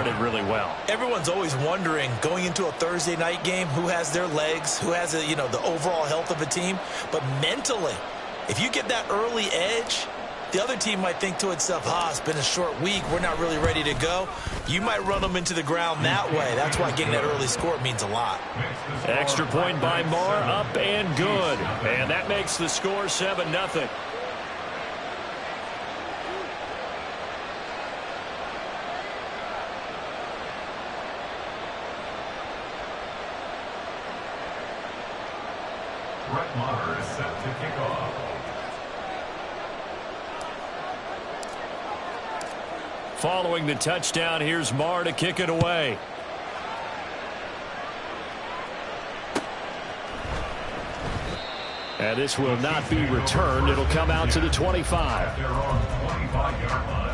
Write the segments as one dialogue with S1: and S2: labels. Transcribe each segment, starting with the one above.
S1: really well.
S2: Everyone's always wondering, going into a Thursday night game, who has their legs, who has the overall health of a team. But mentally, if you get that early edge, the other team might think to itself, it's been a short week, we're not really ready to go. You might run them into the ground that way. That's why getting that early score means a lot.
S1: Extra point by Marr, up and good. And that makes the score 7-0.
S3: Brett Maher is set to kick off.
S1: Following the touchdown, here's Marr to kick it away. And this will not be returned. It'll come out to the 25.
S3: They're on the 25-yard line.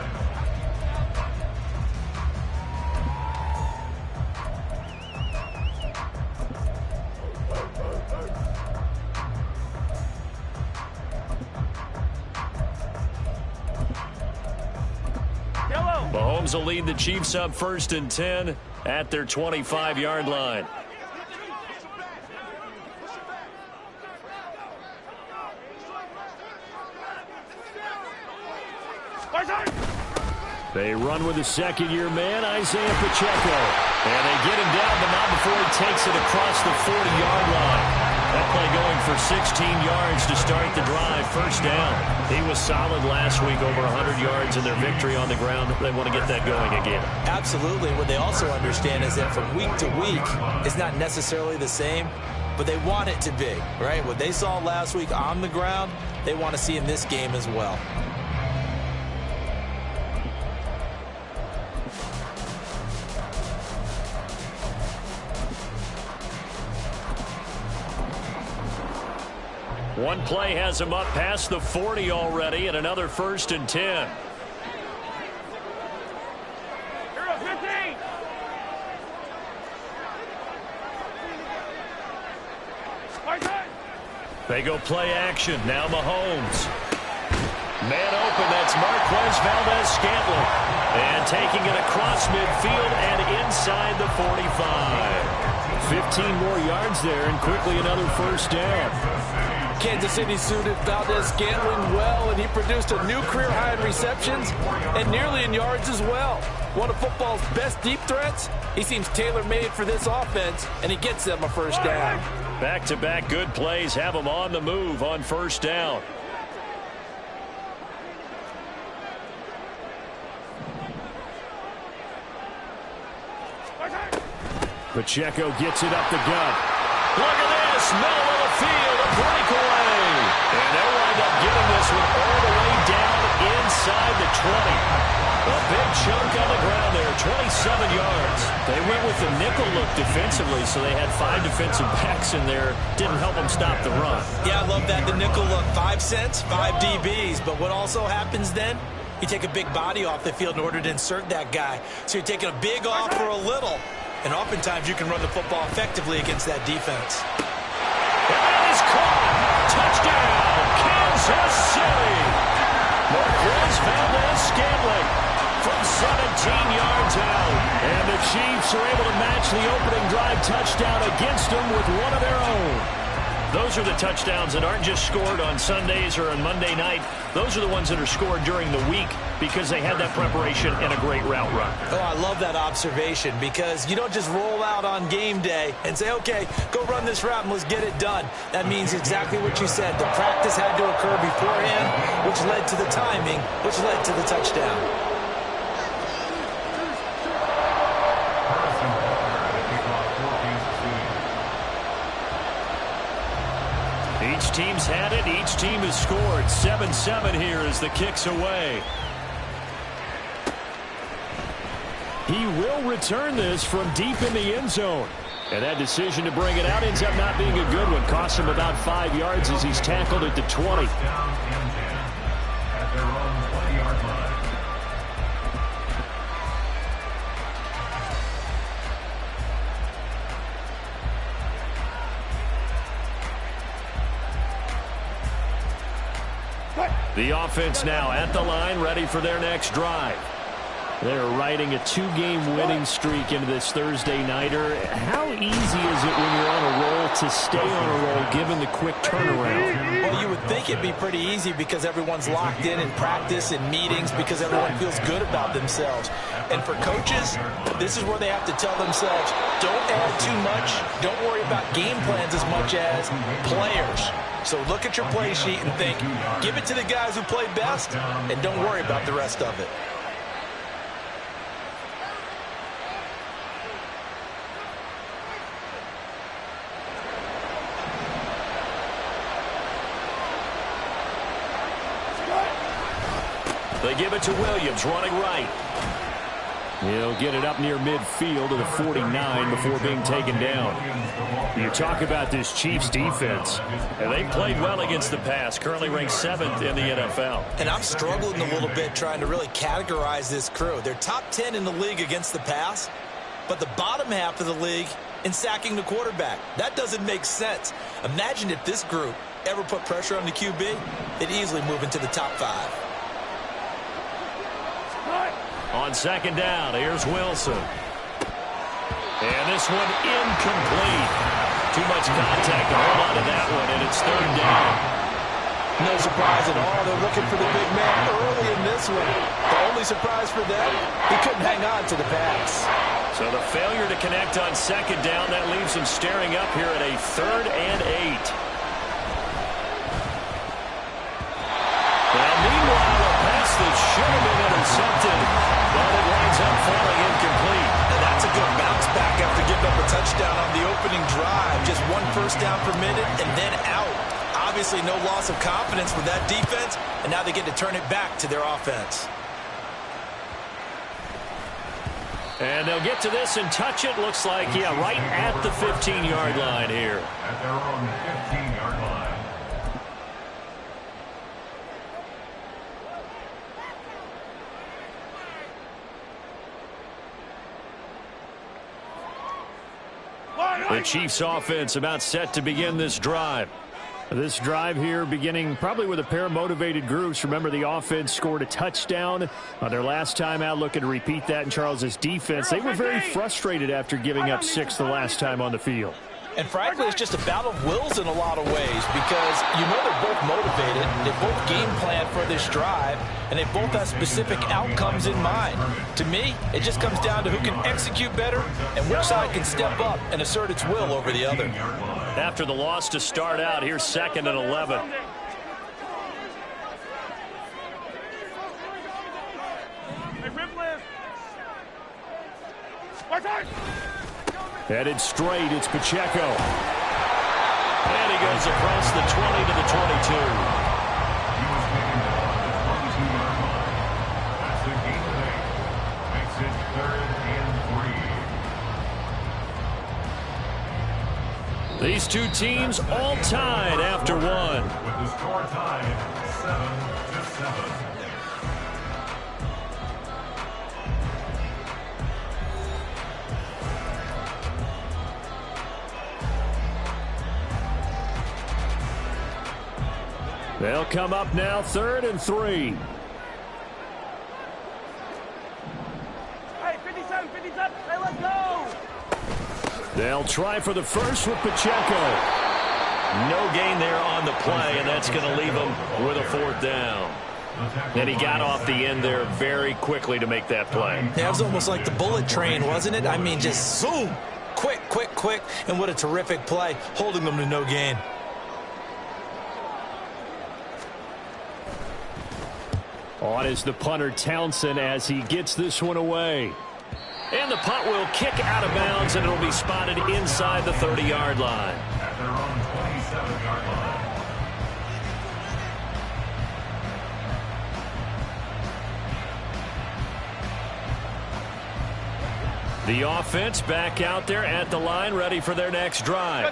S1: Mahomes will lead the Chiefs up 1st and 10 at their 25-yard line. They run with the second-year man, Isaiah Pacheco. And they get him down, but not before he takes it across the 40-yard line. That play going for 16 yards to start the drive. 1st down. He was solid last week, over 100 yards in their victory on the ground. They want to get that going again.
S2: Absolutely. What they also understand is that from week to week, it's not necessarily the same, but they want it to be, right? What they saw last week on the ground, they want to see in this game as well.
S1: One play has him up past the 40 already, and another 1st and 10. They go play action. Now Mahomes. Man open, that's Marquez Valdes-Scantling. And taking it across midfield and inside the 45. 15 more yards there, and quickly another 1st down.
S4: Kansas City suited Valdes-Scantling well, and he produced a new career high in receptions and nearly in yards as well. One of football's best deep threats. He seems tailor-made for this offense, and he gets them a 1st down.
S1: Back-to-back good plays have him on the move on 1st down. Pacheco gets it up the gut. Look at this, middle of the field, a breakaway. And they'll wind up getting this one all the way down inside the 20. A big chunk on the ground there, 27 yards. They went with the nickel look defensively, so they had 5 defensive backs in there. Didn't help them stop the run.
S2: Yeah, I love that, the nickel look. 5 cents, 5 DBs. But what also happens then, you take a big body off the field in order to insert that guy. So you're taking a big off for a little. And oftentimes you can run the football effectively against that defense.
S1: That is caught. Touchdown, Kansas City. Marquez Valdes-Scantling from 17 yards out. And the Chiefs are able to match the opening drive touchdown against them with one of their own. Those are the touchdowns that aren't just scored on Sundays or on Monday night. Those are the ones that are scored during the week because they had that preparation and a great route run.
S2: Oh, I love that observation because you don't just roll out on game day and say, okay, go run this route and let's get it done. That means exactly what you said. The practice had to occur beforehand, which led to the timing, which led to the touchdown.
S1: Each team's had it. Each team has scored. 7-7 here as the kick's away. He will return this from deep in the end zone. And that decision to bring it out ends up not being a good one. Costs him about 5 yards as he's tackled at the 20.
S3: At their own 20-yard line.
S1: The offense now at the line, ready for their next drive. They're riding a two-game winning streak into this Thursday nighter. How easy is it when you're on a roll to stay on a roll given the quick turnaround?
S2: Well, you would think it'd be pretty easy because everyone's locked in practice and meetings because everyone feels good about themselves. And for coaches, this is where they have to tell themselves, don't add too much. Don't worry about game plans as much as players. So look at your play sheet and think, give it to the guys who play best and don't worry about the rest of it.
S1: They give it to Williams, running right. He'll get it up near midfield to the 49 before being taken down. You talk about this Chiefs defense. And they played well against the pass, currently ranked 7th in the NFL.
S2: And I'm struggling a little bit trying to really categorize this crew. They're top 10 in the league against the pass, but the bottom half of the league in sacking the quarterback. That doesn't make sense. Imagine if this group ever put pressure on the QB, they'd easily move into the top 5.
S1: On second down, here's Wilson. And this one incomplete. Too much contact to hold on to that one, and it's third down.
S2: No surprise at all. They're looking for the big man early in this one. The only surprise for them, he couldn't hang on to the pass.
S1: So the failure to connect on second down, that leaves him staring up here at a 3rd and 8. Now, meanwhile, a pass that should have been intercepted, but it winds up falling incomplete.
S2: And that's a good bounce back after giving up a touchdown on the opening drive. Just 1 first down permitted and then out. Obviously no loss of confidence with that defense, and now they get to turn it back to their offense.
S1: And they'll get to this and touch it. Looks like, yeah, right at the 15-yard line here.
S3: At their own 15-yard line.
S1: The Chiefs offense about set to begin this drive. This drive here beginning probably with a pair of motivated groups. Remember, the offense scored a touchdown on their last time out, looking to repeat that in Charles's defense. They were very frustrated after giving up 6 the last time on the field.
S2: And frankly, it's just a battle of wills in a lot of ways because you know they're both motivated, they both game plan for this drive, and they both have specific outcomes in mind. To me, it just comes down to who can execute better and which side can step up and assert its will over the other.
S1: After the loss to start out, here's 2nd and 11. Headed straight, it's Pacheco. And he goes across the 20 to the 22.
S3: He was taken down at the 22-yard line. That's the gain of 8. Makes it 3rd and 3.
S1: These two teams all tied after one.
S3: With the score tied 7-7.
S1: They'll come up now, 3rd and 3.
S5: Hey, 57, 57, hey, let's go!
S1: They'll try for the first with Pacheco. No gain there on the play, and that's going to leave them with a 4th down. And he got off the end there very quickly to make that play.
S2: That was almost like the bullet train, wasn't it? I mean, just zoom, quick, quick, quick, and what a terrific play, holding them to no gain.
S1: On is the punter Townsend as he gets this one away. And the punt will kick out of bounds, and it'll be spotted inside the 30-yard line.
S3: At their own 27-yard line.
S1: The offense back out there at the line, ready for their next drive.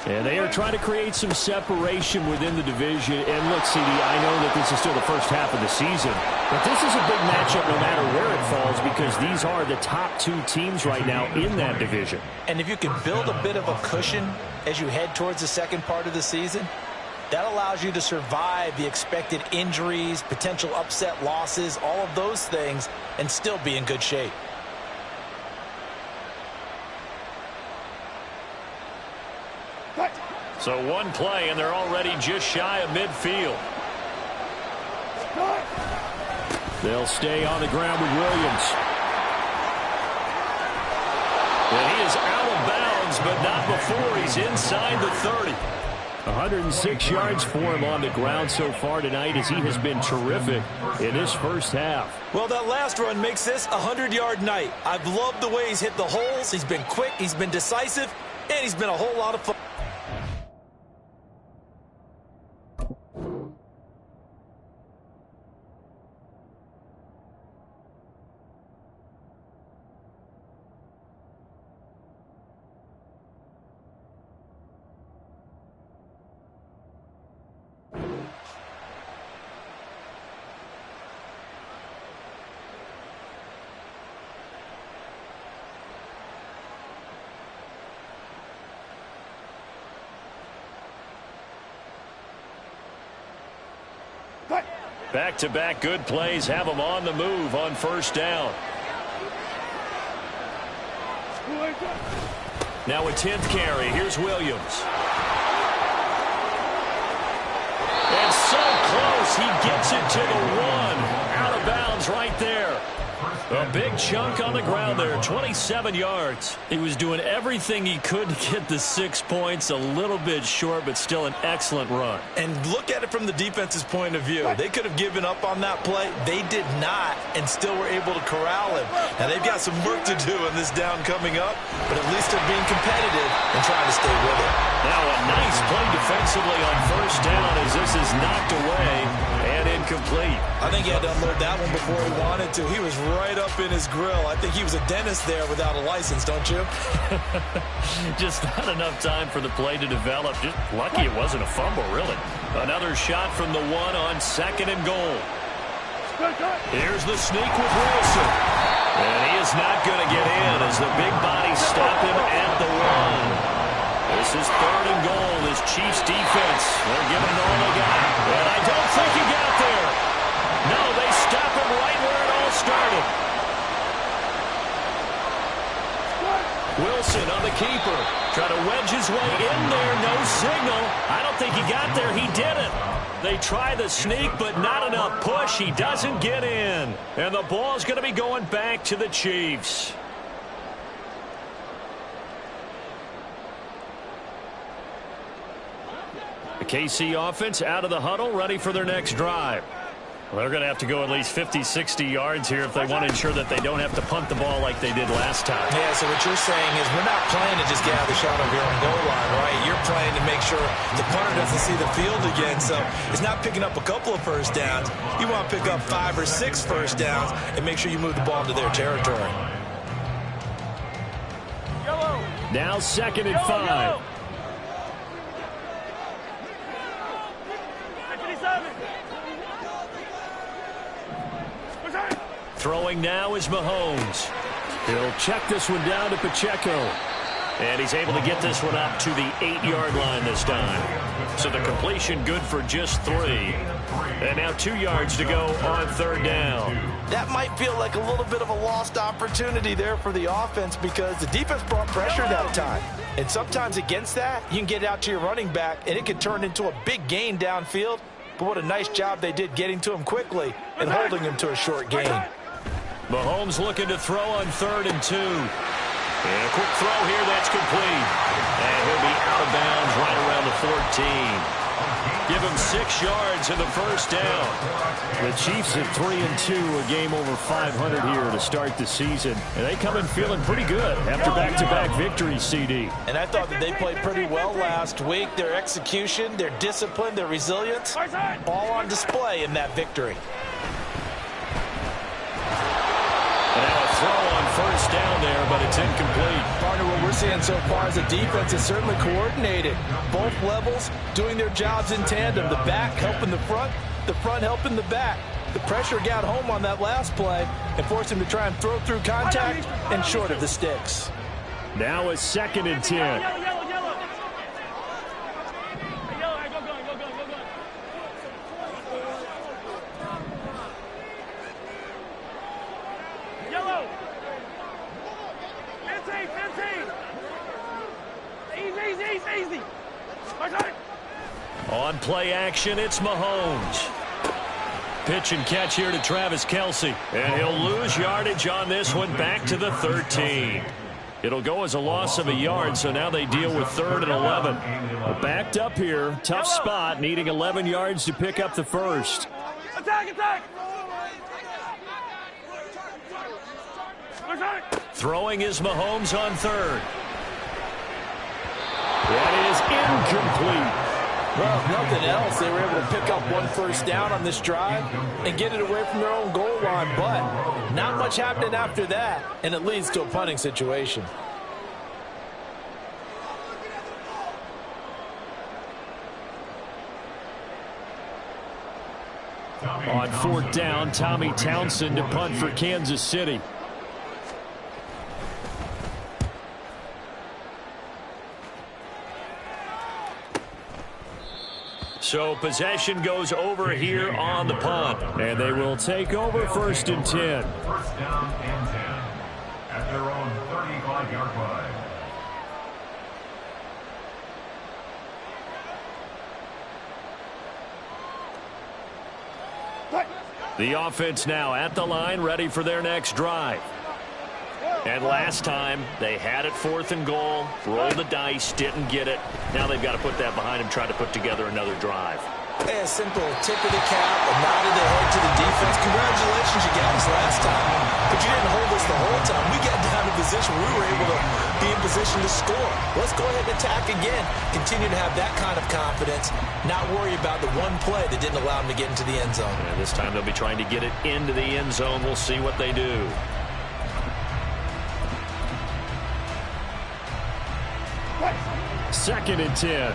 S1: And they are trying to create some separation within the division. And look, CD, I know that this is still the first half of the season, but this is a big matchup no matter where it falls because these are the top 2 teams right now in that division.
S2: And if you can build a bit of a cushion as you head towards the second part of the season, That allows you to survive the expected injuries, potential upset losses, all of those things, and still be in good shape.
S1: So one play, and they're already just shy of midfield. They'll stay on the ground with Williams. And he is out of bounds, but not before he's inside the 30. 106 yards for him on the ground so far tonight, as he has been terrific in this first half.
S2: Well, that last run makes this a 100-yard night. I've loved the way he's hit the holes. He's been quick, he's been decisive, and he's been a whole lot of fun.
S1: Back-to-back good plays have him on the move on first down. Now a 10th carry. Here's Williams. And so close. He gets it to the 1. Out of bounds right there. A big chunk on the ground there, 27 yards. He was doing everything he could to get the 6 points, a little bit short, but still an excellent run.
S2: And look at it from the defense's point of view. They could have given up on that play. They did not, and still were able to corral him. Now, they've got some work to do in this down coming up, but at least they're being competitive and trying to stay with it.
S1: Now a nice play defensively on first down as this is knocked away and incomplete.
S2: I think he had to unload that one before he wanted to. He was right up in his grill. I think he was a dentist there without a license, don't you?
S1: Just not enough time for the play to develop. Just lucky it wasn't a fumble, really. Another shot from the 1 on 2nd and goal. Here's the sneak with Wilson. And he is not going to get in as the big bodies stop him at the 1. This is 3rd and goal. This Chiefs defense, they're giving it all they got. And I don't think he got there. No, they stop him right where it all started. Wilson on the keeper. Try to wedge his way in there. No signal. I don't think he got there. He didn't. They try the sneak, but not enough push. He doesn't get in. And the ball's going to be going back to the Chiefs. The KC offense out of the huddle, ready for their next drive. Well, they're going to have to go at least 50, 60 yards here if they want to ensure that they don't have to punt the ball like they did last time.
S2: Yeah, so what you're saying is we're not playing to just get out of the shot of your own goal line, right? You're playing to make sure the punter doesn't see the field again. So it's not picking up a couple of first downs. You want to pick up 5 or 6 first downs and make sure you move the ball into their territory.
S1: Now 2nd and 5. Throwing now is Mahomes. He'll check this one down to Pacheco. And he's able to get this one up to the 8-yard line this time. So the completion good for just 3. And now 2 yards to go on 3rd down.
S2: That might feel like a little bit of a lost opportunity there for the offense because the defense brought pressure that time. And sometimes against that, you can get out to your running back, and it can turn into a big gain downfield. But what a nice job they did getting to him quickly and holding him to a short gain.
S1: Mahomes looking to throw on 3rd and 2. And a quick throw here, that's complete. And he'll be out of bounds right around the 14. Give him 6 yards in the first down. The Chiefs at 3 and 2, a game over 500 here to start the season. And they come in feeling pretty good after back-to-back victories, CD.
S2: And I thought that they played pretty well last week. Their execution, their discipline, their resilience, all on display in that victory.
S1: And now a throw on first down there, but it's incomplete.
S2: Partner, what we're seeing so far is the defense is certainly coordinated. Both levels doing their jobs in tandem. The back helping the front helping the back. The pressure got home on that last play and forced him to try and throw through contact and short of the sticks.
S1: Now a 2nd and 10.
S5: Easy. My turn.
S1: On play action, it's Mahomes. Pitch and catch here to Travis Kelce. And he'll lose yardage on this one, back to the 13. It'll go as a loss of a yard, so now they deal with 3rd and 11. We're backed up here, tough spot, needing 11 yards to pick up the first.
S5: Attack.
S1: Throwing is Mahomes on 3rd. That is incomplete.
S4: Well, if nothing else, they were able to pick up 1 first down on this drive and get it away from their own goal line. But not much happening after that, and it leads to a punting situation.
S1: On 4th down, Tommy Townsend to punt for Kansas City. So possession goes over here on the punt. And they will take over 1st and 10.
S3: 1st down and 10 at their own 35-yard line.
S1: The offense now at the line, ready for their next drive. And last time, they had it 4th and goal, rolled the dice, didn't get it. Now they've got to put that behind them, try to put together another drive.
S2: A simple tip of the cap, a nod of the head to the defense. Congratulations, you got us last time. But you didn't hold us the whole time. We got down to position. We were able to be in position to score. Let's go ahead and attack again. Continue to have that kind of confidence. Not worry about the one play that didn't allow them to get into the end zone.
S1: And this time they'll be trying to get it into the end zone. We'll see what they do. Second and 10.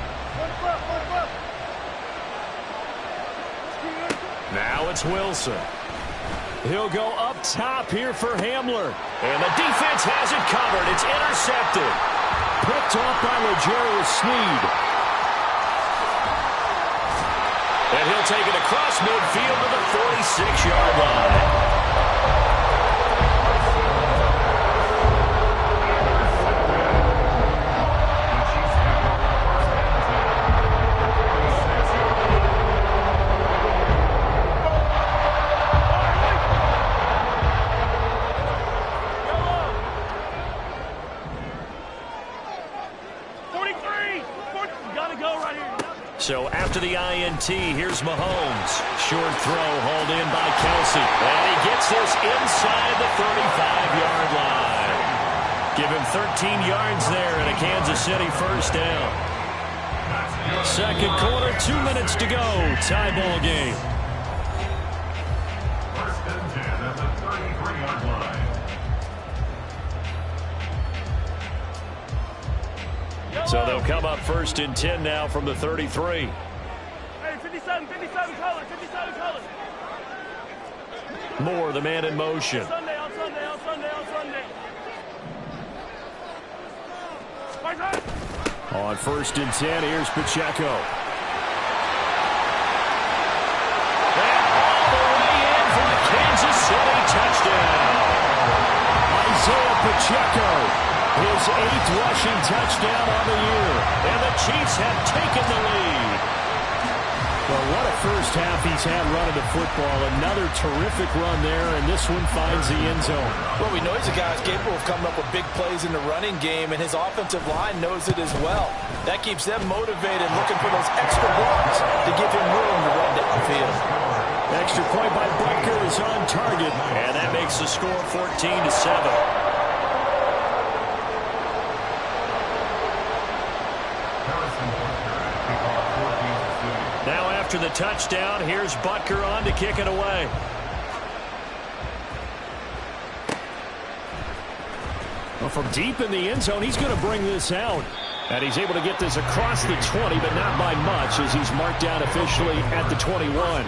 S1: Now it's Wilson. He'll go up top here for Hamler. And the defense has it covered. It's intercepted. Picked off by L'Jarius Sneed. And he'll take it across midfield to the 46-yard line. So after the INT, here's Mahomes. Short throw hauled in by Kelce. And he gets this inside the 35-yard line. Give him 13 yards there and a Kansas City first down. Second quarter, 2 minutes to go. Tie ball game.
S3: 1st and 10 at the 33-yard line.
S1: So they'll come up 1st and 10 now from the 33.
S5: Hey, 57 colors.
S1: Moore, the man in motion.
S5: On Sunday.
S1: On 1st and 10, here's Pacheco. And all the way in for the Kansas City touchdown. Isaiah Pacheco. His 8th rushing touchdown on the year. And the Chiefs have taken the lead. Well, what a first half he's had running the football. Another terrific run there, and this one finds the end zone.
S4: Well, we know he's a guy who's capable of coming up with big plays in the running game, and his offensive line knows it as well. That keeps them motivated, looking for those extra blocks to give him room to run down the field.
S1: Extra point by Butker is on target, and that makes the score 14-7. Now after the touchdown, here's Butker on to kick it away. Well, from deep in the end zone, he's going to bring this out. And he's able to get this across the 20, but not by much, as he's marked down officially at the 21.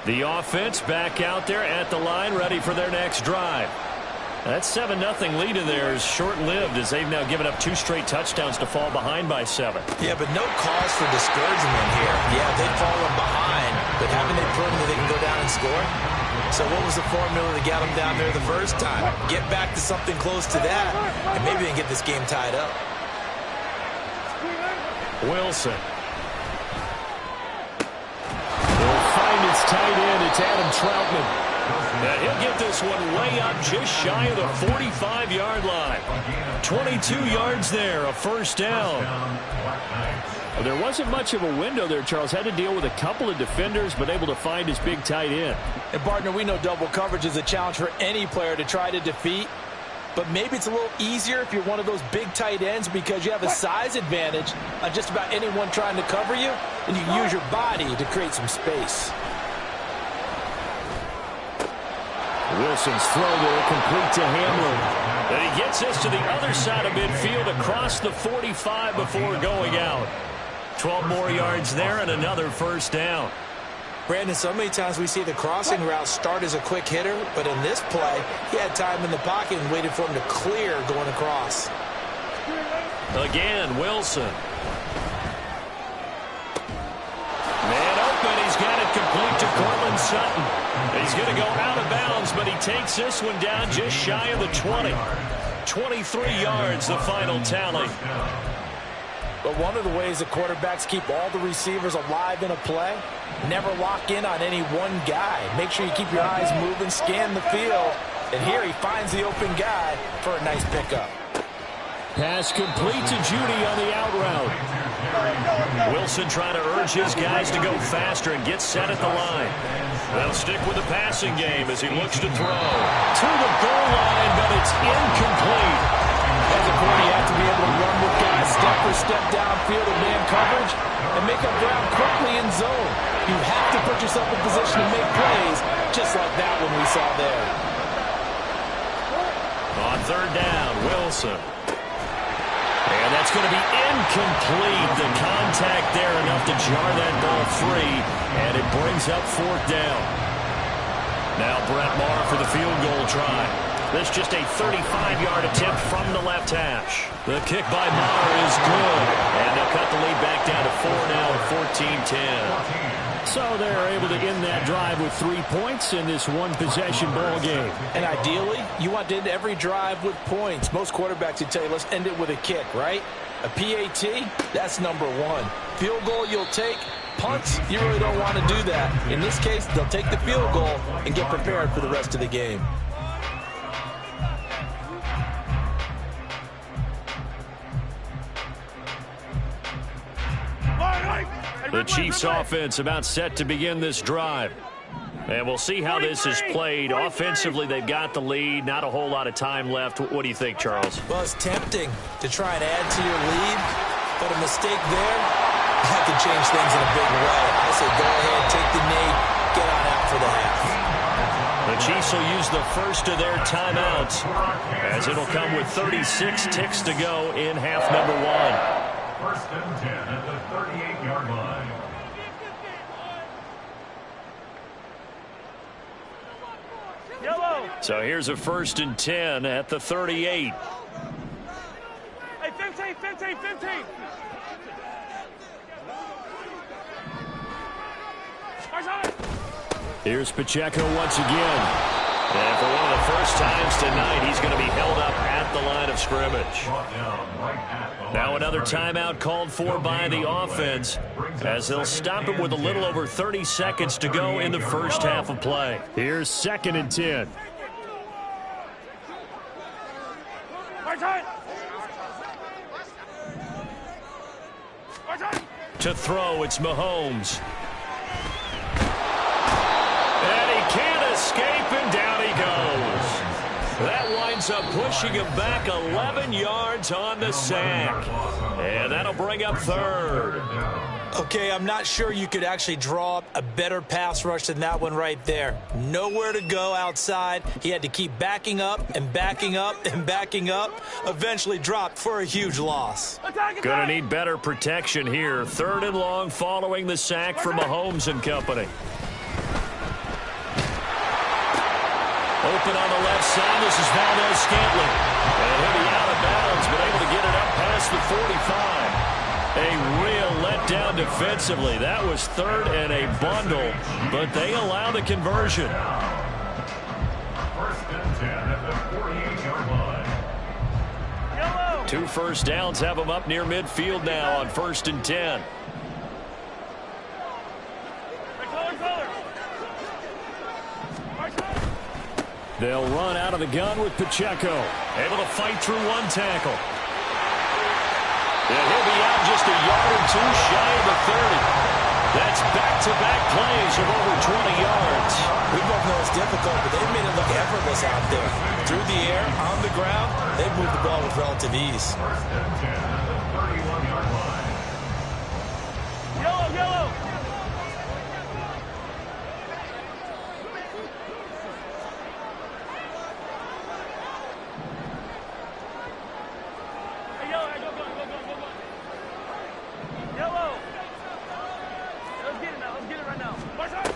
S1: The offense back out there at the line, ready for their next drive. That 7-0 lead of theirs short-lived as they've now given up 2 straight touchdowns to fall behind by 7.
S2: Yeah, but no cause for discouragement here. Yeah, they've fallen behind, but haven't they proven that they can go down and score? So what was the formula that got them down there the first time? Get back to something close to that, and maybe they can get this game tied up.
S1: Wilson. He'll find his tight end. It's Adam Troutman. He'll get this one way up just shy of the 45-yard line. 22 yards there, a first down.
S4: Well, there wasn't much of a window there, Charles. Had to deal with a couple of defenders, but able to find his big tight end.
S2: And, partner, we know double coverage is a challenge for any player to try to defeat. But maybe it's a little easier if you're one of those big tight ends because you have a size advantage on just about anyone trying to cover you, and you can use your body to create some space.
S1: Wilson's throw there, complete to Hamlin. And he gets us to the other side of midfield across the 45 before going out. 12 more yards there and another first down.
S2: Brandon, so many times we see the crossing route start as a quick hitter, but in this play, he had time in the pocket and waited for him to clear going across.
S1: Again, Wilson. Man open, he's got it complete to Courtland Sutton. He's going to go out of bounds, but he takes this one down just shy of the 20. 23 yards, the final tally.
S2: But one of the ways that quarterbacks keep all the receivers alive in a play, never lock in on any one guy. Make sure you keep your eyes moving, scan the field. And here he finds the open guy for a nice pickup.
S1: Pass complete to Judy on the out route. Wilson trying to urge his guys to go faster and get set at the line. They'll stick with the passing game as he looks to throw. To the goal line, but it's incomplete.
S2: As a quarterback, you have to be able to run with guys step for step downfield in man coverage and make up ground quickly in zone. You have to put yourself in position to make plays, just like that one we saw there.
S1: On third down, Wilson. And that's going to be incomplete. The contact there enough to jar that ball free, and it brings up fourth down. Now Brett Maher for the field goal try. This just a 35-yard attempt from the left hash. The kick by Maher is good, and they'll cut the lead back down to 4 now at 14-10.
S4: So they're able to end that drive with 3 points in this one-possession ball game.
S2: And ideally, you want to end every drive with points. Most quarterbacks would tell you, let's end it with a kick, right? A PAT, that's number one. Field goal you'll take. Punts, you really don't want to do that. In this case, they'll take the field goal and get prepared for the rest of the game.
S1: The Chiefs offense about set to begin this drive. And we'll see how this is played. Offensively, they've got the lead. Not a whole lot of time left. What do you think, Charles?
S2: Well, it's tempting to try and add to your lead, but a mistake there, that could change things in a big way. I say go ahead, take the knee, get on out for the half.
S1: The Chiefs will use the first of their timeouts, as it'll come with 36 ticks to go in half number one.
S3: First and 10 at the 38-yard line.
S5: Yellow.
S1: So here's a first and 10 at the 38.
S5: Hey, 15, 15, 15.
S1: Here's Pacheco once again. And for one of the first times tonight, he's going to be held up at the line of scrimmage. Now another timeout called for by the offense, as they'll stop it with a little over 30 seconds to go in the first half of play.
S4: Here's second and 10.
S1: To throw, it's Mahomes. And he can't escape, and down he goes. That winds up pushing him back 11 yards on the sack. And that'll bring up third.
S2: Okay, I'm not sure you could actually draw up a better pass rush than that one right there. Nowhere to go outside. He had to keep backing up and backing up and backing up. Eventually dropped for a huge loss.
S1: Gonna need better protection here. Third and long following the sack from Mahomes and company. Open on the left side. This is Valdes-Scantling. And he'll be out of bounds, but able to get it up past the 45. A real letdown defensively. That was third and a bundle, but they allow the conversion.
S3: First and 10 at the 48-yard line.
S5: Yellow.
S1: 2 first downs have them up near midfield now on 1st and 10.
S5: Color.
S1: They'll run out of the gun with Pacheco. Able to fight through one tackle. And he'll be out just a yard or two shy of the 30. That's back-to-back plays of over 20 yards.
S2: We both know it's difficult, but they've made it look effortless out there. Through the air, on the ground, they've moved the ball with relative ease.
S3: First and 10 at the 31-yard line.
S5: Yellow. Hey, yellow. Go. Yellow. Let's get it right now. March out.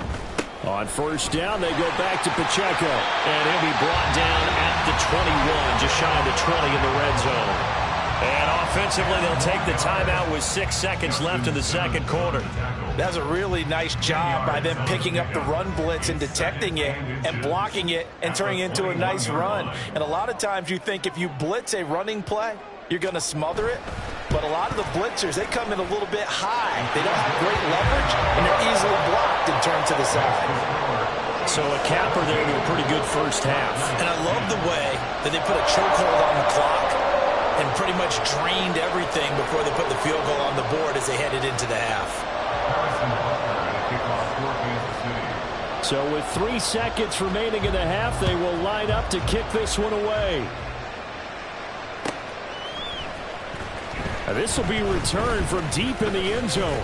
S1: On first down, they go back to Pacheco. And he'll be brought down at the 21, just shy of the 20 in the red zone. And offensively, they'll take the timeout with 6 seconds left in the second quarter.
S2: That was a really nice job by them picking up the run blitz and detecting it and blocking it and turning it into a nice run. And a lot of times you think if you blitz a running play, you're going to smother it. But a lot of the blitzers, they come in a little bit high. They don't have great leverage, and they're easily blocked and turned to the side.
S1: So a capper there to a pretty good first half.
S2: And I love the way that they put a chokehold on the clock and pretty much drained everything before they put the field goal on the board as they headed into the half.
S3: Harrison Butker at kickoff for Kansas City.
S1: So with 3 seconds remaining in the half, they will line up to kick this one away. This will be returned from deep in the end zone.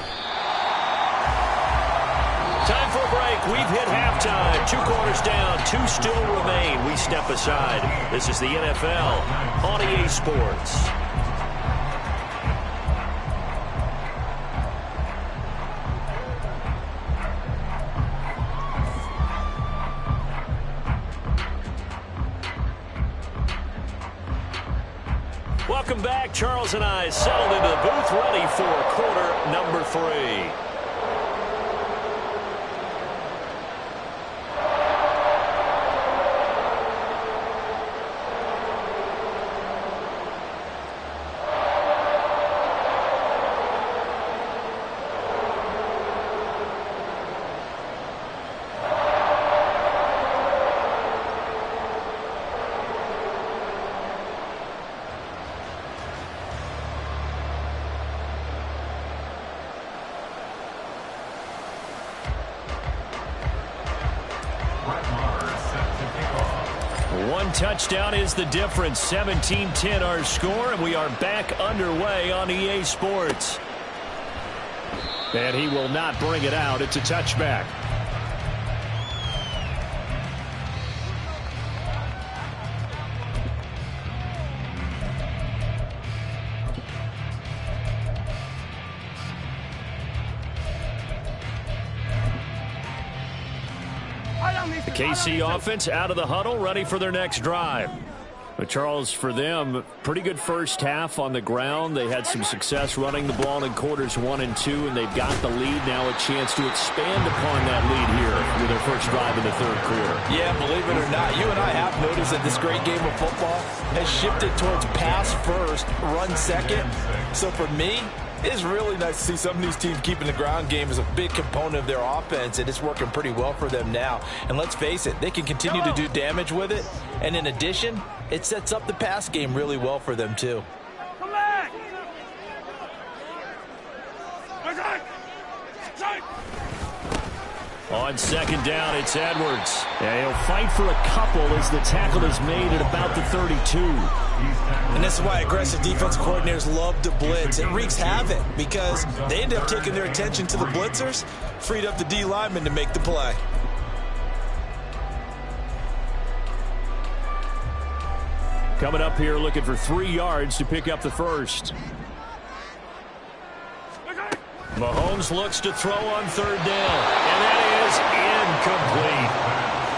S1: Time for a break. We've hit halftime. 2 quarters down. 2 still remain. We step aside. This is the NFL on EA Sports. Welcome back. Charles and I settled into the booth, ready for quarter number 3. One touchdown is the difference. 17-10 our score, and we are back underway on EA Sports. And he will not bring it out. It's a touchback. The KC offense out of the huddle, ready for their next drive. But Charles, for them, pretty good first half on the ground. They had some success running the ball in quarters 1 and 2, and they've got the lead now, a chance to expand upon that lead here with their first drive in the third quarter.
S2: Yeah, believe it or not, you and I have noticed that this great game of football has shifted towards pass first, run second. So for me, it's really nice to see some of these teams keeping the ground game as a big component of their offense, and it's working pretty well for them now. And let's face it, they can continue to do damage with it. And in addition, it sets up the pass game really well for them, too.
S5: Come back!
S1: On second down, it's Edwards. Yeah, he'll fight for a couple as the tackle is made at about the 32.
S2: And this is why aggressive defense coordinators love to blitz. It wreaks havoc because they end up taking their attention to the blitzers, freed up the D lineman to make the play.
S1: Coming up here looking for 3 yards to pick up the first. Mahomes looks to throw on third down, and that is incomplete.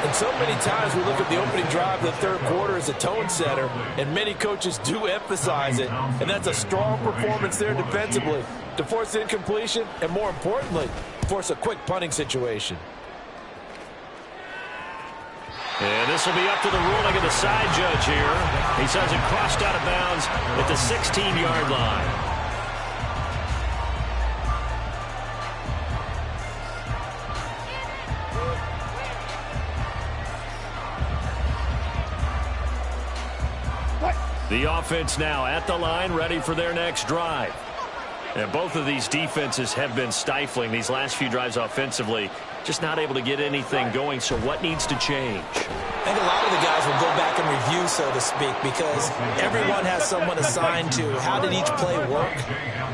S4: And so many times we look at the opening drive of the third quarter as a tone setter, and many coaches do emphasize it. And that's a strong performance there defensively to force incompletion and, more importantly, force a quick punting situation.
S1: And this will be up to the ruling of the side judge here. He says it crossed out of bounds at the 16-yard line. The offense now at the line, ready for their next drive. And both of these defenses have been stifling these last few drives offensively. Just not able to get anything going, so what needs to change?
S2: I think a lot of the guys will go back and review, so to speak, because everyone has someone assigned to how did each play work.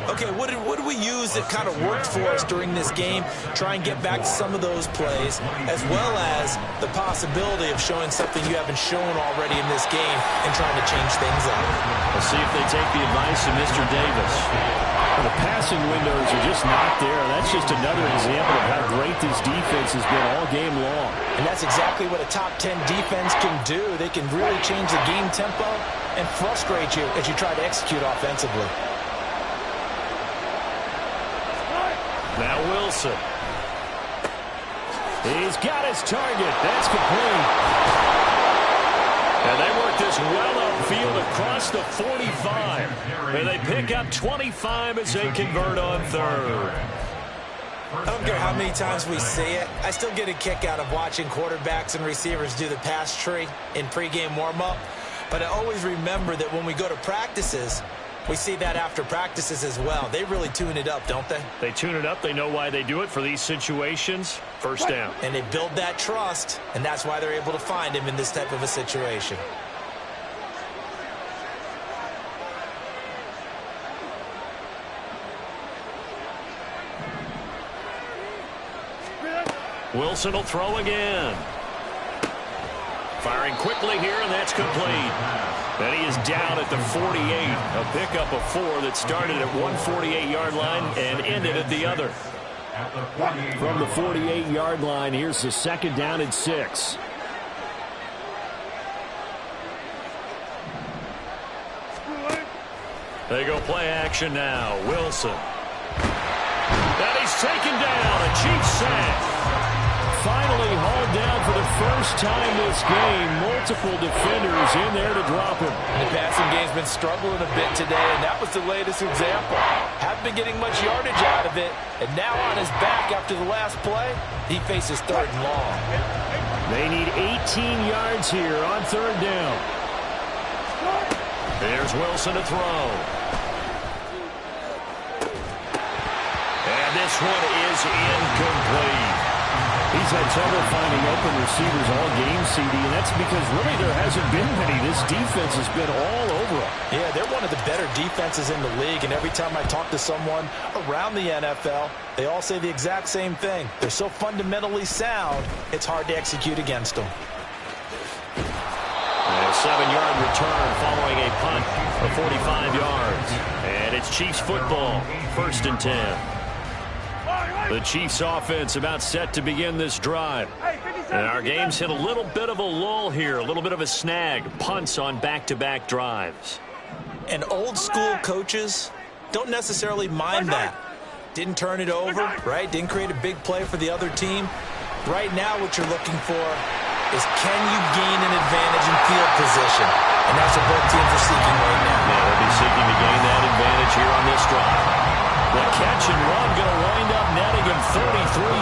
S2: Okay, what did we use that kind of worked for us during this game? Try and get back to some of those plays, as well as the possibility of showing something you haven't shown already in this game and trying to change things up.
S1: We'll see if they take the advice of Mr. Davis. The passing windows are just not there. That's just another example of how great this defense has been all game long.
S2: And that's exactly what a top 10 defense can do. They can really change the game tempo and frustrate you as you try to execute offensively.
S1: Now Wilson. He's got his target. That's complete. And they work this well upfield across the 45. And they pick up 25 as they convert on third.
S2: I don't care how many times we see it. I still get a kick out of watching quarterbacks and receivers do the pass tree in pregame warm-up. But I always remember that when we go to practices, we see that after practices as well. They really tune it up, don't they?
S1: They tune it up. They know why they do it for these situations. First down.
S2: And they build that trust, and that's why they're able to find him in this type of a situation.
S1: Wilson will throw again. Firing quickly here, and that's complete. And he is down at the 48. A pickup of 4 that started at 148-yard line and ended at the other. From the 48-yard line, here's the second down and 6. They go play action now. Wilson. And he's taken down. A Chiefs sack. Finally hauled down for the first time this game. Multiple defenders in there to drop him.
S4: The passing game's been struggling a bit today, and that was the latest example. Haven't been getting much yardage out of it, and now on his back after the last play, he faces third and long.
S1: They need 18 yards here on third down. There's Wilson to throw. And this one is incomplete. He's had trouble finding open receivers all game, CD, and that's because really there hasn't been many. This defense has been all over them.
S2: Yeah, they're one of the better defenses in the league, and every time I talk to someone around the NFL, they all say the exact same thing. They're so fundamentally sound, it's hard to execute against them.
S1: A 7-yard return following a punt of 45 yards. And it's Chiefs football, 1st and 10. The Chiefs offense about set to begin this drive. And our game's hit a little bit of a lull here, a little bit of a snag. Punts on back-to-back drives.
S2: And old school coaches don't necessarily mind that. Didn't turn it over, right? Didn't create a big play for the other team. Right now what you're looking for is can you gain an advantage in field position? And that's what both teams are seeking right now.
S1: Yeah, they'll be seeking to gain that advantage here on this drive. The catch and run going to wind up netting him 33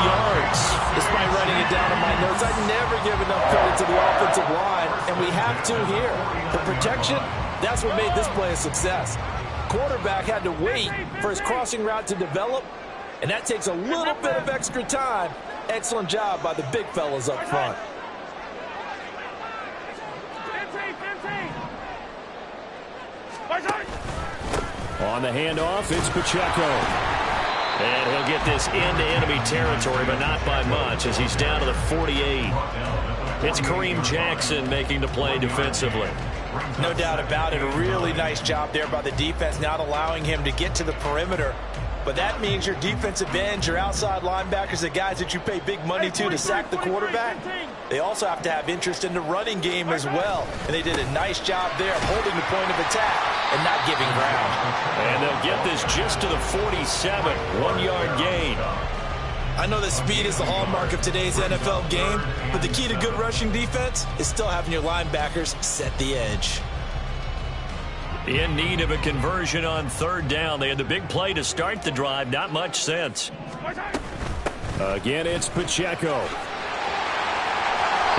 S1: yards.
S4: Despite writing it down in my notes, I never give enough credit to the offensive line, and we have to here. The protection, that's what made this play a success. Quarterback had to wait for his crossing route to develop, and that takes a little bit of extra time. Excellent job by the big fellas up front.
S1: On the handoff, it's Pacheco. And he'll get this into enemy territory, but not by much as he's down to the 48. It's Kareem Jackson making the play defensively.
S2: No doubt about it. A really nice job there by the defense, not allowing him to get to the perimeter But that means your defensive ends, your outside linebackers, the guys that you pay big money to sack the quarterback, they also have to have interest in the running game as well. And they did a nice job there of holding the point of attack and not giving ground.
S1: And they'll get this just to the 47, 1-yard gain.
S2: I know that speed is the hallmark of today's NFL game, but the key to good rushing defense is still having your linebackers set the edge.
S1: In need of a conversion on third down. They had the big play to start the drive. Not much sense. Again, it's Pacheco.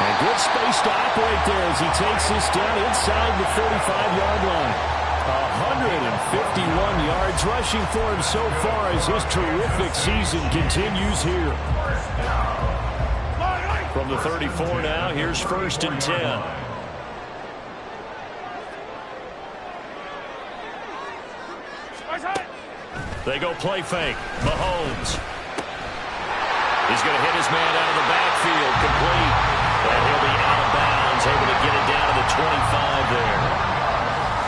S1: And good space to operate there as he takes this down inside the 45-yard line. 151 yards rushing for him so far as his terrific season continues here. From the 34 now, here's 1st and 10. They go play fake. Mahomes. He's going to hit his man out of the backfield. Complete. And he'll be out of bounds. Able to get it down to the 25 there.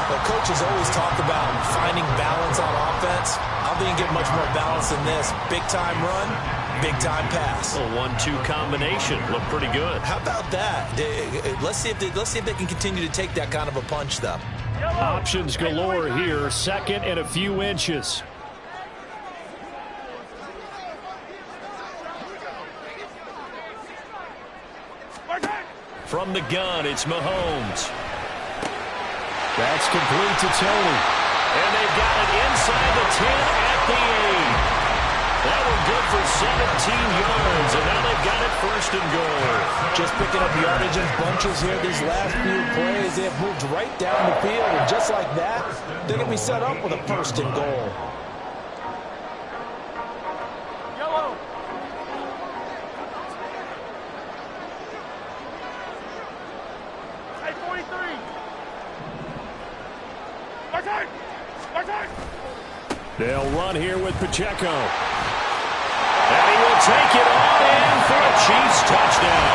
S2: Well, coaches always talk about finding balance on offense. I don't think you get much more balance than this. Big-time run, big-time pass.
S1: A 1-2 combination. Looked pretty good.
S2: How about that? Let's see if they can continue to take that kind of a punch, though.
S1: Options galore here. 2nd and a few inches. From the gun, it's Mahomes. That's complete to Tony. And they've got it inside the 10 at the 8. That one good for 17 yards, and now they've got it 1st and goal.
S2: Just picking up yardage in bunches here these last few plays. They have moved right down the field, and just like that, they're going to be set up with a 1st and goal.
S5: Yellow. Hey, 43.
S1: They'll run here with Pacheco. And he will take it on in for a Chiefs touchdown.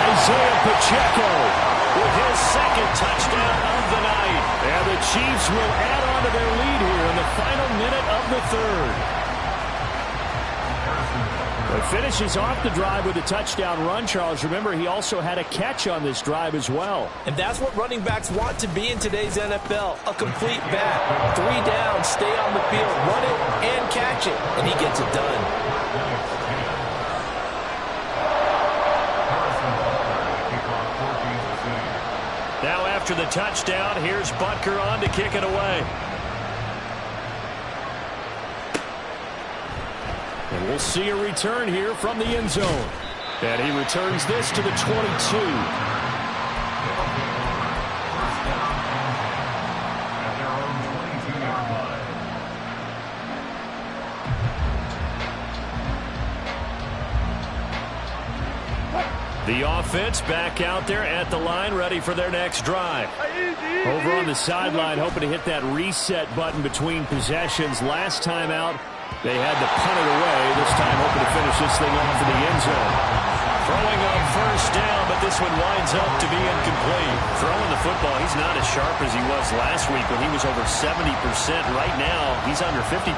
S1: Isaiah Pacheco with his 2nd touchdown of the night. And the Chiefs will add on to their lead here in the final minute of the 3rd. It finishes off the drive with a touchdown run, Charles. Remember, he also had a catch on this drive as well.
S2: And that's what running backs want to be in today's NFL, a complete back. 3 down, stay on the field, run it, and catch it. And he gets it done.
S1: Now after the touchdown, here's Butker on to kick it away. And we'll see a return here from the end zone. And he returns this to the 22. The offense back out there at the line, ready for their next drive. Over on the sideline, hoping to hit that reset button between possessions. Last time out, they had to punt it away. This time hoping to finish this thing off in the end zone. Throwing on 1st down, but this one winds up to be incomplete. Throwing the football, he's not as sharp as he was last week when he was over 70%. Right now, he's under 50%.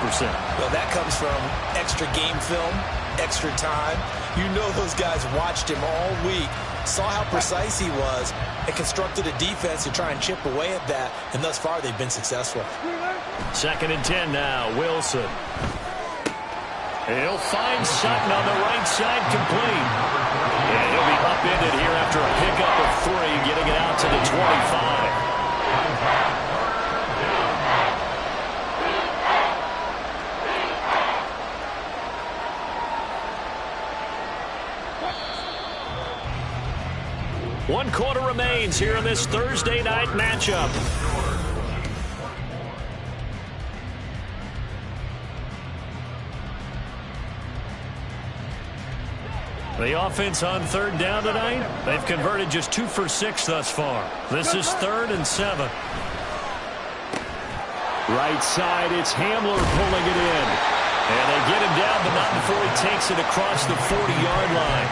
S2: Well, that comes from extra game film, extra time. You know those guys watched him all week, saw how precise he was, and constructed a defense to try and chip away at that, and thus far they've been successful.
S1: 2nd and 10 now, Wilson. He'll find Sutton on the right side, complete. And he'll be upended here after a pickup of 3, getting it out to the 25. One quarter remains here in this Thursday night matchup. The offense on 3rd down tonight, they've converted just 2 for 6 thus far. This is 3rd and 7. Right side, it's Hamler pulling it in. And they get him down, but not before he takes it across the 40-yard line.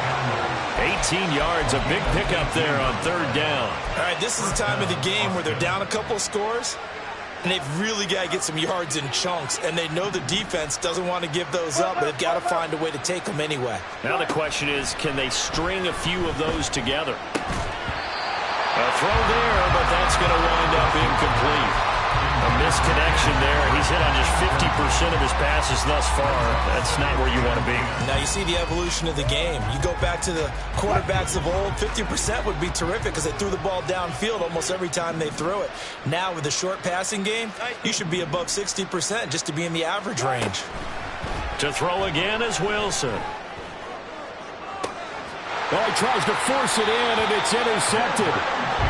S1: 18 yards, a big pickup there on 3rd down.
S2: All right, this is the time of the game where they're down a couple of scores, And they've really got to get some yards in chunks, and they know the defense doesn't want to give those up, but they've got to find a way to take them anyway.
S1: Now the question is, can they string a few of those together? A throw there, but that's going to wind up incomplete. A misconnection there. He's hit on just 50% of his passes thus far. That's not where you want to be.
S2: Now you see the evolution of the game. You go back to the quarterbacks of old, 50% would be terrific because they threw the ball downfield almost every time they threw it. Now with the short passing game, you should be above 60% just to be in the average range.
S1: To throw again is Wilson.
S6: Oh, he tries to force it in, and it's intercepted.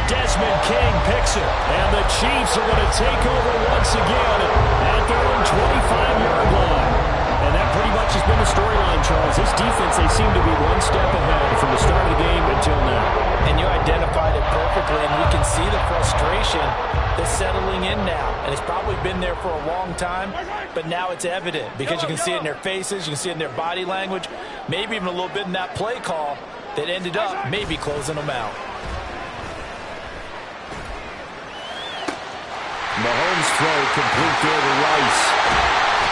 S1: Desmond King picks it, and the Chiefs are going to take over once again at their own 25-yard line. And that pretty much has been the storyline, Charles. This defense, they seem to be one step ahead from the start of the game until now.
S4: And you identified it perfectly, and we can see the frustration that's settling in now. And it's probably been there for a long time, but now it's evident because you can see it in their faces, you can see it in their body language, maybe even a little bit in that play call that ended up maybe closing them out.
S1: Mahomes' throw complete there to Rice.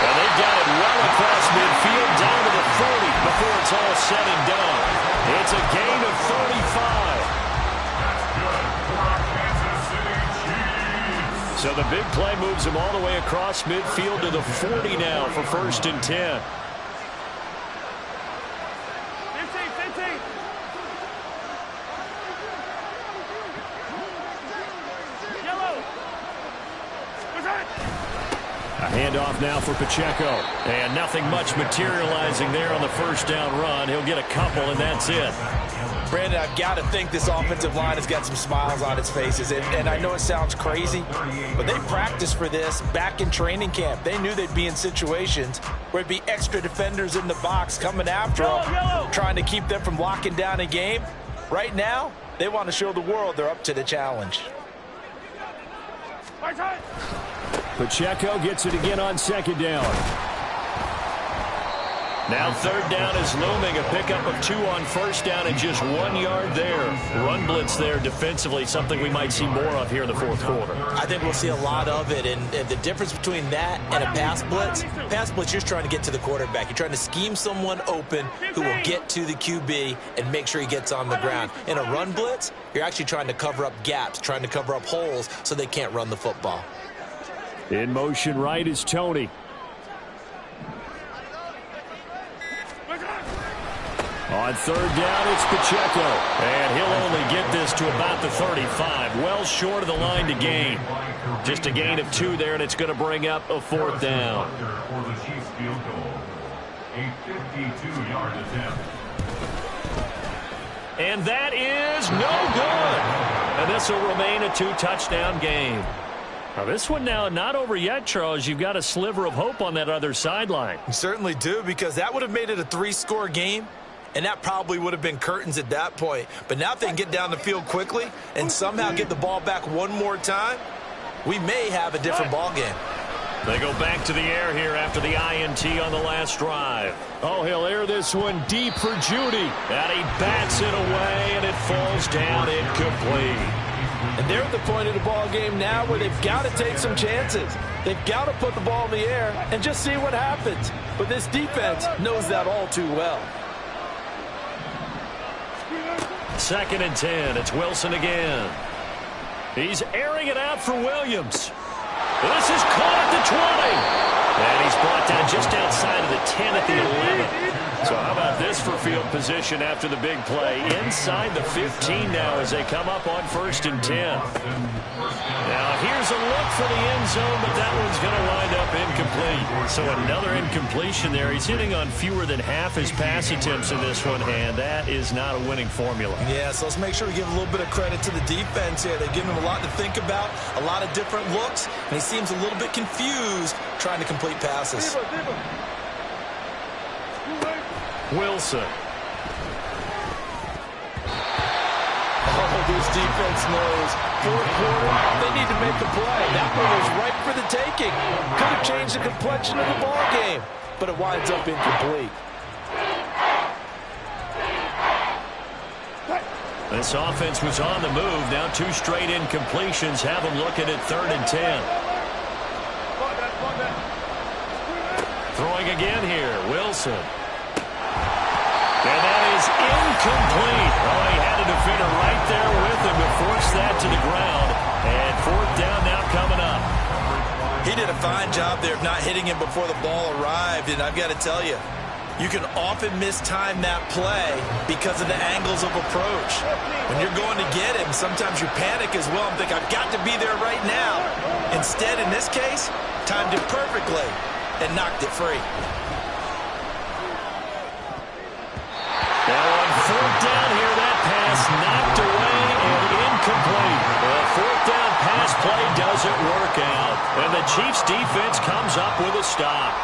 S1: And they've got it well across midfield down to the 40 before it's all said and done. It's a gain of 35. So the big play moves him all the way across midfield to the 40 now for 1st and 10.
S5: 15. Yellow.
S1: A handoff now for Pacheco. And nothing much materializing there on the first down run. He'll get a couple, and that's it.
S4: Brandon, I've got to think this offensive line has got some smiles on its faces. And I know it sounds crazy, but they practiced for this back in training camp. They knew they'd be in situations where it'd be extra defenders in the box coming after them, trying to keep them from locking down a game. Right now, they want to show the world they're up to the challenge.
S1: Pacheco gets it again on 2nd down. Now 3rd down is looming. A pickup of 2 on 1st down and just 1 yard there. Run blitz there defensively, something we might see more of here in the 4th quarter.
S2: I think we'll see a lot of it, and the difference between that and a pass blitz, you're just trying to get to the quarterback. You're trying to scheme someone open who will get to the QB and make sure he gets on the ground. In a run blitz, you're actually trying to cover up gaps, trying to cover up holes so they can't run the football.
S1: In motion right is Tony. On 3rd down, it's Pacheco. And he'll only get this to about the 35. Well short of the line to gain. Just a gain of 2 there, and it's going to bring up a 4th down.
S3: For the Chiefs field goal. A 52-yard attempt.
S1: And that is no good. And this will remain a 2-touchdown game. Now this one now not over yet, Charles. You've got a sliver of hope on that other sideline.
S2: You certainly do, because that would have made it a 3-score game. And that probably would have been curtains at that point. But now if they can get down the field quickly and somehow get the ball back one more time, we may have a different ball game.
S1: They go back to the air here after the INT on the last drive. Oh, he'll air this one deep for Judy. And he bats it away, and it falls down incomplete.
S4: And they're at the point of the ball game now where they've got to take some chances. They've got to put the ball in the air and just see what happens. But this defense knows that all too well.
S1: 2nd and 10. It's Wilson again. He's airing it out for Williams. This is caught at the 20. And he's brought down just outside of the 10 at the 11. So how about this for field position after the big play? Inside the 15 now as they come up on 1st and 10. Now here's a look for the end zone, but that one's going to wind up incomplete. So another incompletion there. He's hitting on fewer than half his pass attempts in this one, and that is not a winning formula.
S2: Yeah, so let's make sure we give a little bit of credit to the defense here. They've given him a lot to think about, a lot of different looks, and he seems a little bit confused trying to complete passes.
S1: Wilson.
S4: Oh, this defense knows. 4th quarter, they need to make a play. That one was ripe for the taking. Could have changed the complexion of the ball game, but it winds up incomplete.
S1: This offense was on the move. Now 2 straight incompletions have them looking at 3rd and 10. throwing again here. Wilson. And that is incomplete. Oh, he had a defender right there with him to force that to the ground. And fourth down now coming up.
S2: He did a fine job there of not hitting him before the ball arrived. And I've got to tell you, you can often mistime that play because of the angles of approach. When you're going to get him, sometimes you panic as well and think, I've got to be there right now. Instead, in this case, timed it perfectly and knocked it free.
S1: Now on fourth down here, that pass knocked away and incomplete. The fourth down pass play doesn't work out. And the Chiefs defense comes up with a stop.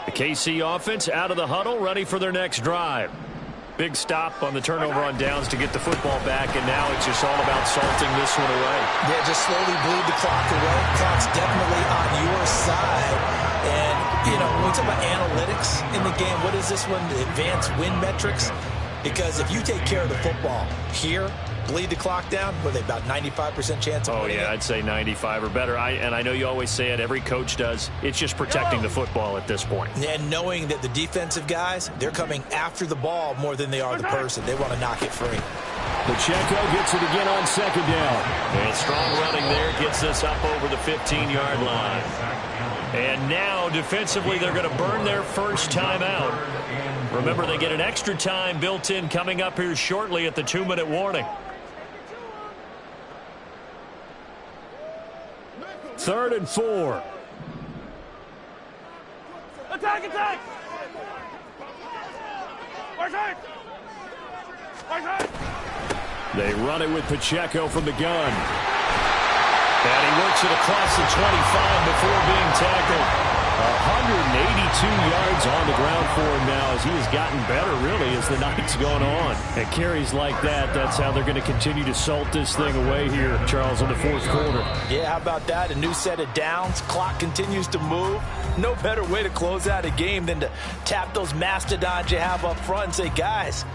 S1: The KC offense out of the huddle, ready for their next drive. Big stop on the turnover on downs to get the football back, and now it's just all about salting this one away.
S2: Yeah, just slowly bleed the clock away. Clock's definitely on your side. And, you know, when we talk about analytics in the game, what is this one? The advanced win metrics? Because if you take care of the football here, bleed the clock down, what are they, about 95% chance of winning?
S1: Oh, yeah,
S2: it?
S1: I'd say 95 or better. And I know you always say it, every coach does. It's just protecting the football at this point.
S2: And knowing that the defensive guys, they're coming after the ball more than they are the person. They want to knock it free.
S6: Pacheco gets it again on second down.
S1: And strong running there gets us up over the 15-yard line. And now, defensively, they're going to burn their first time out. Remember, they get an extra time built in coming up here shortly at the 2-minute warning.
S6: Third and 4.
S5: Attack, attack! Right side! Right side!
S6: They run it with Pacheco from the gun.
S1: And he works it across the 25 before being tackled. 182 yards on the ground for him now as he has gotten better, really, as the night's gone on. And carries like that, that's how they're going to continue to salt this thing away here, Charles, in the fourth quarter.
S2: Yeah, how about that? A new set of downs. Clock continues to move. No better way to close out a game than to tap those mastodons you have up front and say, guys,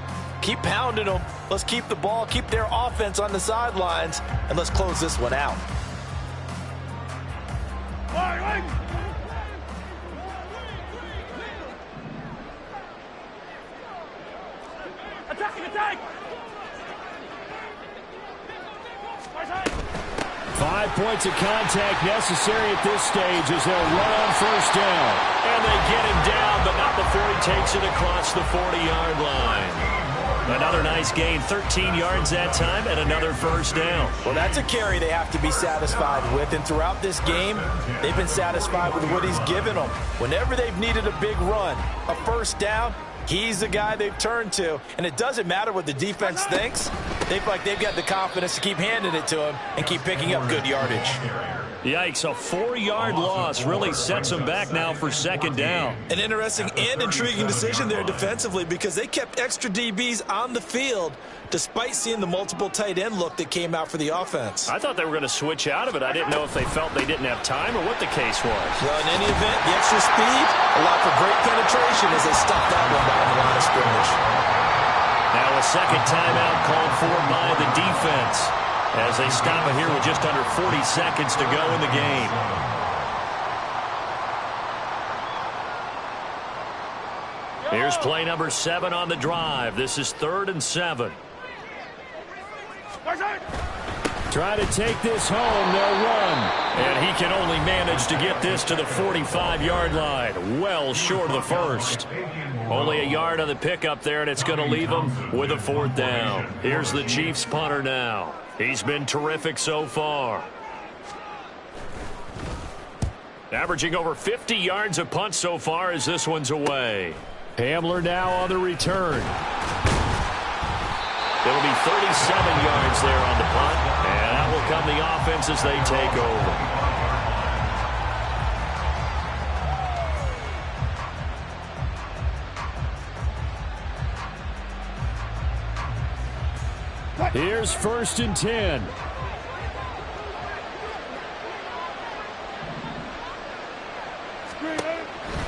S2: keep pounding them. Let's keep the ball, keep their offense on the sidelines, and let's close this one out.
S5: Attack!
S6: 5 points of contact necessary at this stage as they'll run on first down.
S1: And they get him down, but not before he takes it across the 40-yard line. Another nice gain, 13 yards that time, and another first down.
S2: Well, that's a carry they have to be satisfied with, and throughout this game, they've been satisfied with what he's given them. Whenever they've needed a big run, a first down, he's the guy they've turned to. And it doesn't matter what the defense thinks. They feel like they've got the confidence to keep handing it to him and keep picking up good yardage.
S1: Yikes, a 4-yard loss really sets them back now for second down.
S2: An interesting and intriguing decision there defensively because they kept extra DBs on the field despite seeing the multiple tight end look that came out for the offense.
S1: I thought they were going to switch out of it. I didn't know if they felt they didn't have time or what the case was.
S2: Well, in any event, the extra speed allowed for great penetration as they stuffed that one behind the line of scrimmage.
S1: Now a second timeout called for by the defense as they stop it here with just under 40 seconds to go in the game. Here's play number 7 on the drive. This is 3rd and 7.
S6: Try to take this home. They'll run.
S1: And he can only manage to get this to the 45-yard line. Well short of the first. Only a yard on the pickup there, and it's going to leave him with a 4th down. Here's the Chiefs punter now. He's been terrific so far. Averaging over 50 yards a punt so far as this one's away.
S6: Hamler now on the return.
S1: It'll be 37 yards there on the punt, and out will come the offense as they take over.
S6: Here's 1st and 10.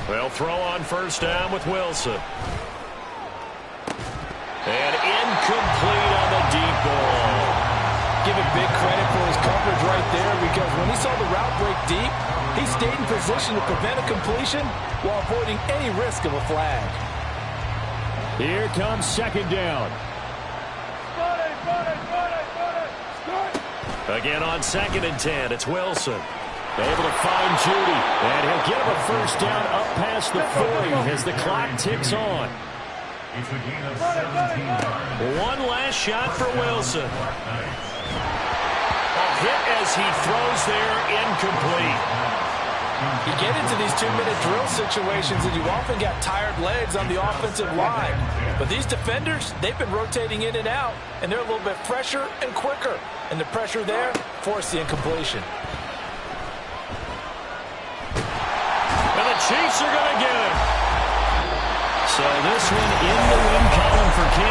S1: They'll throw on first down with Wilson. And incomplete on the deep ball.
S4: big credit for his coverage right there, because when he saw the route break deep, he stayed in position to prevent a completion while avoiding any risk of a flag.
S6: Here comes second down.
S1: Again on 2nd and 10, it's Wilson. Able to find Judy, and he'll get him a first down up past the 40 as the clock ticks on.
S3: It's a gain of 17 yards.
S1: One last shot for Wilson. A hit as he throws there, incomplete.
S4: You get into these 2-minute drill situations and you often got tired legs on the offensive line. But these defenders, they've been rotating in and out, and they're a little bit fresher and quicker. And the pressure there forced the incompletion.
S1: And the Chiefs are going to get it. So this one in the win column for Kansas.